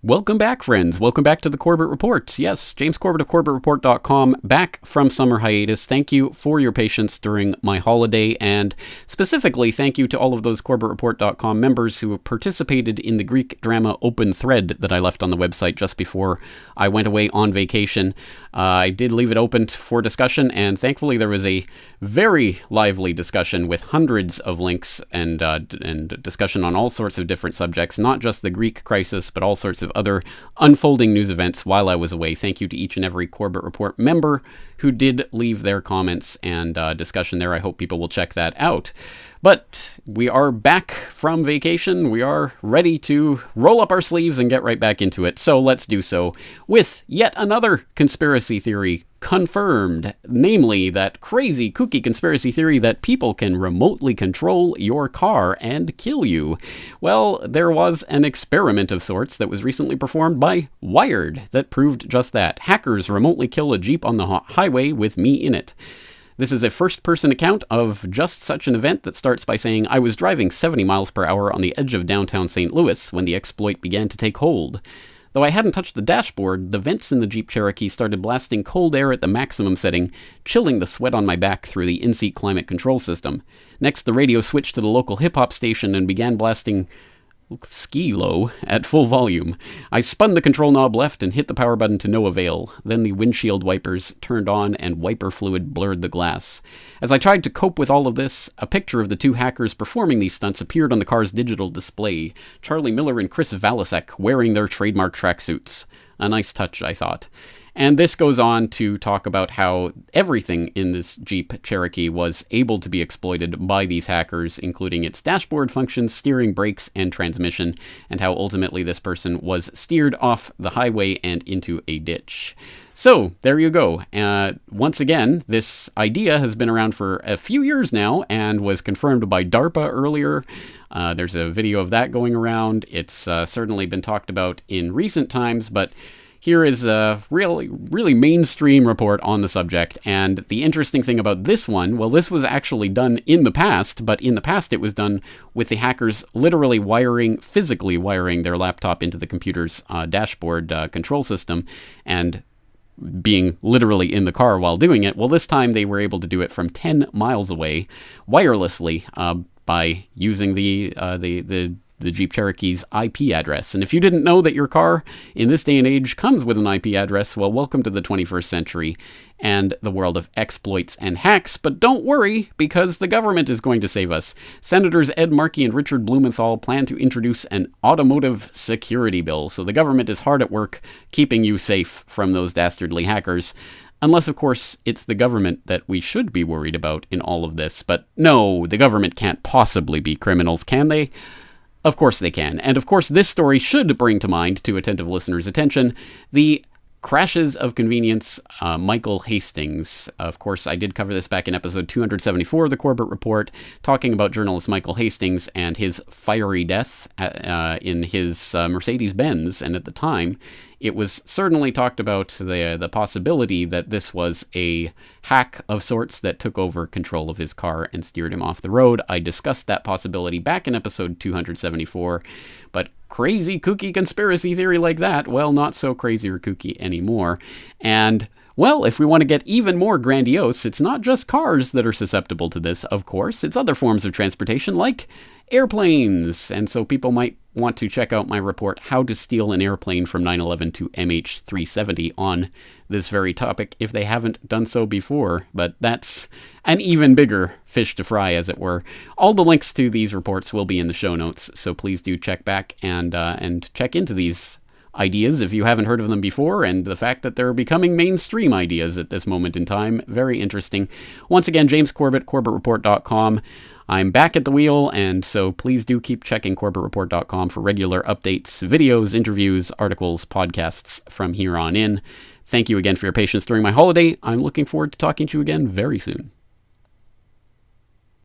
Welcome back, friends. Welcome back to the Corbett Report. Yes, James Corbett of CorbettReport.com, back from summer hiatus. Thank you for your patience during my holiday, and specifically, thank you to all of those CorbettReport.com members who participated in the Greek drama open thread that I left on the website just before I went away on vacation. I did leave it open for discussion, and thankfully there was a very lively discussion with hundreds of links and discussion on all sorts of different subjects, not just the Greek crisis, but all sorts of other unfolding news events while I was away. Thank you to each and every Corbett Report member who did leave their comments and discussion there. I hope people will check that out. But we are back from vacation. We are ready to roll up our sleeves and get right back into it. So let's do so with yet another conspiracy theory confirmed, namely that crazy, kooky conspiracy theory that people can remotely control your car and kill you. Well, there was an experiment of sorts that was recently performed by Wired that proved just that. Hackers remotely kill a Jeep on the highway with me in it. This is a first-person account of just such an event that starts by saying, "I was driving 70 miles per hour on the edge of downtown St. Louis when the exploit began to take hold. Though I hadn't touched the dashboard, the vents in the Jeep Cherokee started blasting cold air at the maximum setting, chilling the sweat on my back through the in-seat climate control system. Next, the radio switched to the local hip-hop station and began blasting Ski Low at full volume. I spun the control knob left and hit the power button to no avail. Then the windshield wipers turned on and wiper fluid blurred the glass. As I tried to cope with all of this, a picture of the two hackers performing these stunts appeared on the car's digital display. Charlie Miller and Chris Valasek wearing their trademark tracksuits. A nice touch, I thought." And this goes on to talk about how everything in this Jeep Cherokee was able to be exploited by these hackers, including its dashboard functions, steering, brakes, and transmission, and how ultimately this person was steered off the highway and into a ditch. So, there you go. Once again, this idea has been around for a few years now and was confirmed by DARPA earlier. There's a video of that going around. It's certainly been talked about in recent times, but here is a really mainstream report on the subject, and the interesting thing about this one, well, this was actually done in the past, but in the past it was done with the hackers literally physically wiring their laptop into the computer's dashboard control system, and being literally in the car while doing it. Well, this time they were able to do it from 10 miles away, wirelessly, by using the Jeep Cherokee's IP address. And if you didn't know that your car in this day and age comes with an IP address, well, welcome to the 21st century and the world of exploits and hacks. But don't worry, because the government is going to save us. Senators Ed Markey and Richard Blumenthal plan to introduce an automotive security bill. So the government is hard at work keeping you safe from those dastardly hackers. Unless, of course, it's the government that we should be worried about in all of this. But no, the government can't possibly be criminals, can they? Of course they can. And of course this story should bring to mind, to attentive listeners' attention, the crashes of convenience, Michael Hastings. Of course, I did cover this back in episode 274 of the Corbett Report, talking about journalist Michael Hastings and his fiery death in his Mercedes-Benz. And at the time, it was certainly talked about the possibility that this was a hack of sorts that took over control of his car and steered him off the road. I discussed that possibility back in episode 274, but crazy, kooky conspiracy theory like that, well, not so crazy or kooky anymore. And, well, if we want to get even more grandiose, it's not just cars that are susceptible to this, of course. It's other forms of transportation, like airplanes. And so people might want to check out my report, How to Steal an Airplane from 9/11 to MH370, on this very topic, if they haven't done so before. But that's an even bigger fish to fry, as it were. All the links to these reports will be in the show notes, so please do check back and check into these ideas if you haven't heard of them before, and the fact that they're becoming mainstream ideas at this moment in time. Very interesting. Once again, James Corbett, CorbettReport.com. I'm back at the wheel, and so please do keep checking CorbettReport.com for regular updates, videos, interviews, articles, podcasts from here on in. Thank you again for your patience during my holiday. I'm looking forward to talking to you again very soon.